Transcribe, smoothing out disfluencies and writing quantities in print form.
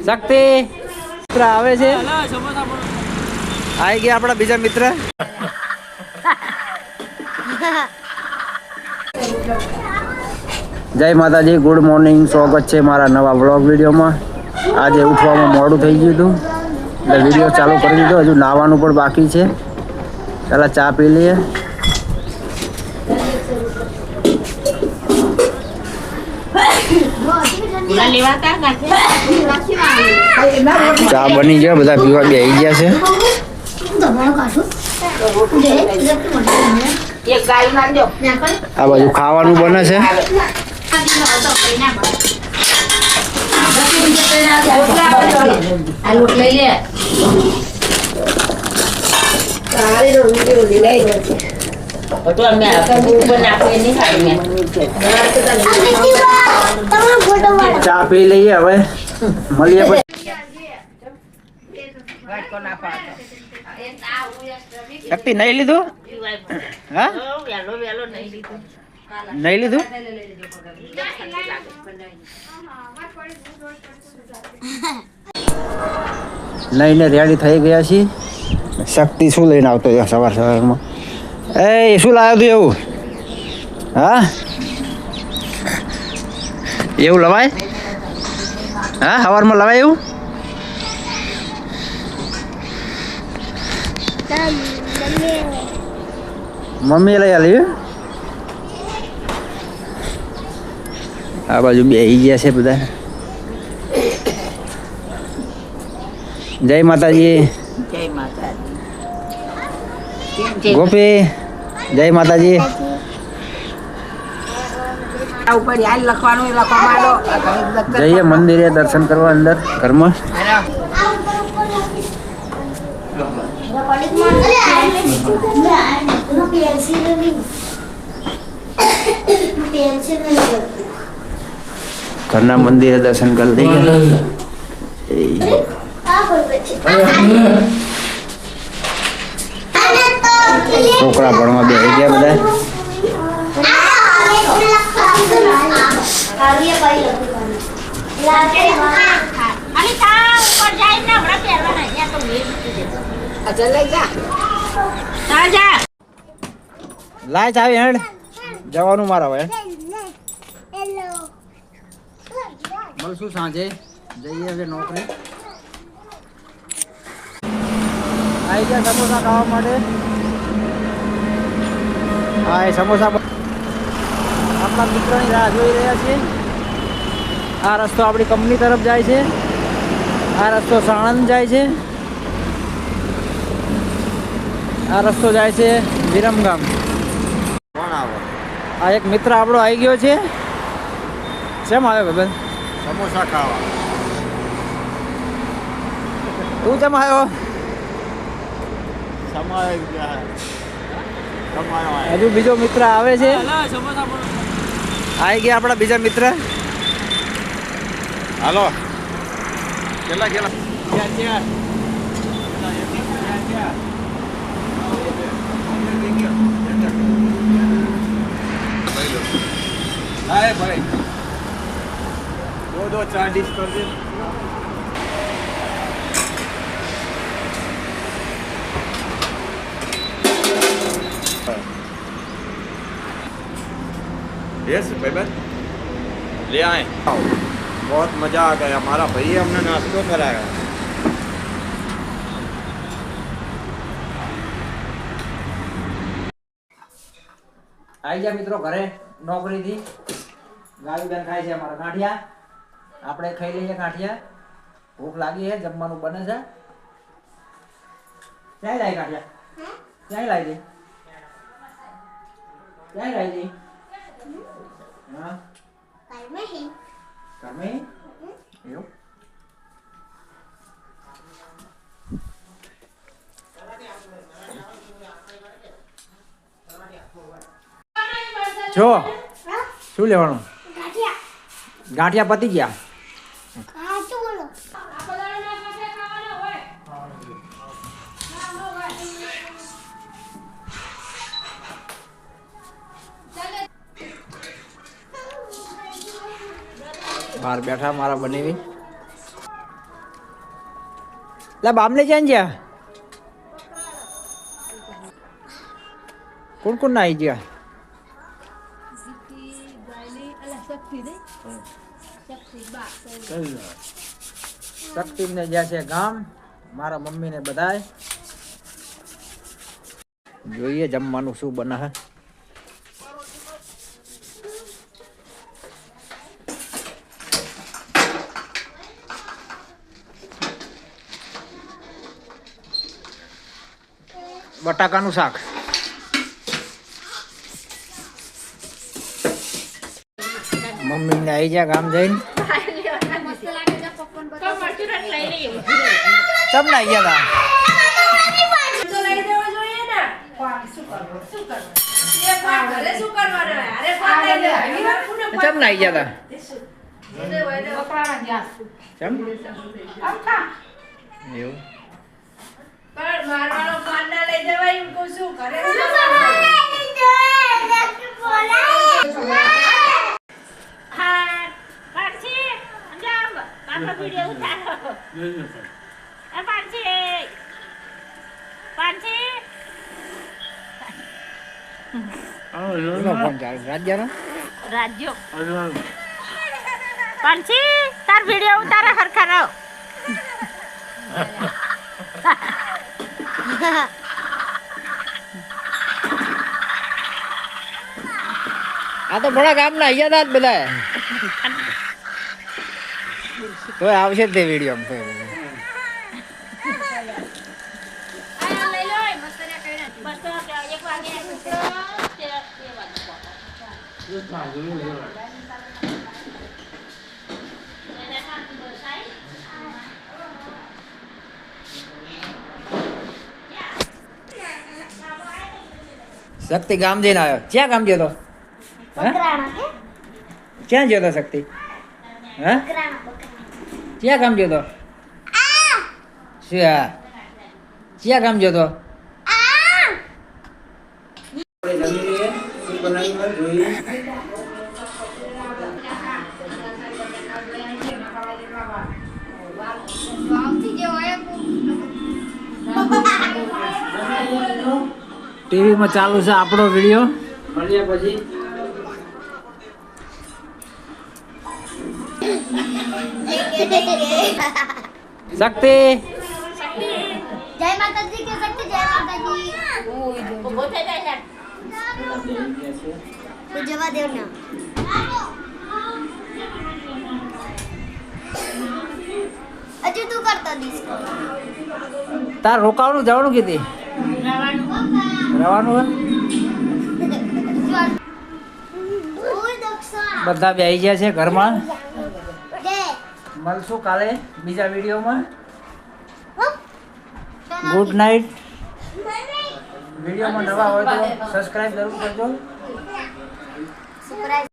શક્તિ મિત્ર આવે છે. આવી ગયા આપણા બીજા મિત્ર. જય માતાજી, ગુડ મોર્નિંગ. સ્વાગત છે મારા નવા વ્લોગ વિડીયોમાં. આજે ઉઠવામાં મોડું થઈ ગયું હતું એટલે વિડીયો ચાલુ કરી દીધો. હજુ નાહવાનું પણ બાકી છે. પહેલાં ચા પી લઈએ. ચા બની ગયો, બધા પીવા બેસી ગયા છે. આ બાજુ ખાવાનું બને છે. ચા પી લઈએ, હવે મળીએ પછી. શક્તિ નહીં લીધું? હા, નહીં લીધું. લઈને રેડી થઈ ગયા છીએ. શક્તિ શું લઈને આવતો સવાર સવારમાં? એ શું લાવ્યો તું એવું? હા, એવું લવાય? હા, સવારમાં લવાય એવું? મમ્મી લઈ આવી. આ બાજુ બેસી ગયા છે બધા. જય માતાજી. જય માતાજી. ગોપી, જય માતાજી. જઈએ મંદિરે દર્શન કરવા અંદર ઘરમાં. ઘરના મંદિરે દર્શન કરી દઈએ. છોકરા ભણવા બેસી ગયા બધા. લાય ચાવી હેડ જવાનું મારા હવે. મળશું સાંજે. જઈએ હવે નોકરી. આવી ગયા સમોસા ખાવા માટે. હા, એ સમોસા આપણા મિત્રોની રાહ જોઈ રહ્યા છીએ. આ રસ્તો આપણી કંપની તરફ જાય છે. આ રસ્તો સાણંદ જાય છે. આ રસ્તો જાય છે વિરમગામ. આ એક મિત્ર આપણો આવી ગયો છે. શેમ આવ્યો ભાઈ? સમોસા ખાવા. તું કેમ આવ્યો? હજુ બીજો મિત્ર આવે છે. આવી ગયા આપણા બીજા મિત્ર. હાલો. કેટલા ભાઈ दो 4 डिश कर दे. यस भाई ले आए. बहुत मज़ा आ गया. हमारा भाई हमने नाश्तो कराया. આવી ગયા મિત્રો ઘરે નોકરીથી. ગાડી બેન ખાય છે અમારા ગાંઠિયા. આપણે ખાઈ લઈએ ગાંઠિયા. ભૂખ લાગી છે, જમવાનું બને છે. ક્યાં લાવી ગાંઠિયા? ક્યાં લાવી દે? ક્યાં લાવી દે? હા, ઘરમાં એવું. જો શું લેવાનું? ગાંઠિયા પતી ગયા. બહાર બેઠા મારા બનેવી લા બામને ક્યાં ગયા કોણ કોણ ના આવી ગયા શક્તિ ને જ્યાં છે ગામ મારા મમ્મી ને બધાય જોઈએ જમવાનું શું બને હે બટાકાનું શાક મમ્મી ને આવી જા ગામ જઈને ચમ ના ગયા ચમ ના ગયા ચમ એવું મારવાનો ફોન ના લઈ જવાય એમ કહું શું કરે રાજ્યો પાંચી તાર વિડિયો ઉતારે હરખા રહો આ તો ભણા ગામ ના અહીંયા જ બધા તો આવશે તે વિડીયો શક્તિ ગામ જઈને આવ્યો ક્યાં ગામ ગયો તો ક્યાં ગયો તો શક્તિ હા ક્યાં ગામ ગયો તો ક્યાં ગામ ગયો તો ટીવી માં ચાલુ છે આપણો વિડીયો મળીએ પછી શક્તિ જય માતાજી કે શક્તિ જય માતાજી ઉભો થઈ જાય તો જવા દેવ ના હજુ તું કરતો દીસ તાર રોકાવાનું જવાનું કીધી રવાનું ઓય દક્ષા બધા બેસી ગયા છે ઘરમાં દે મળશું કાલે બીજા વિડીયોમાં ગુડ નાઇટ વિડીયોમાં નવા હોય તો સબસ્ક્રાઇબ જરૂર કરજો સરપ્રાઈઝ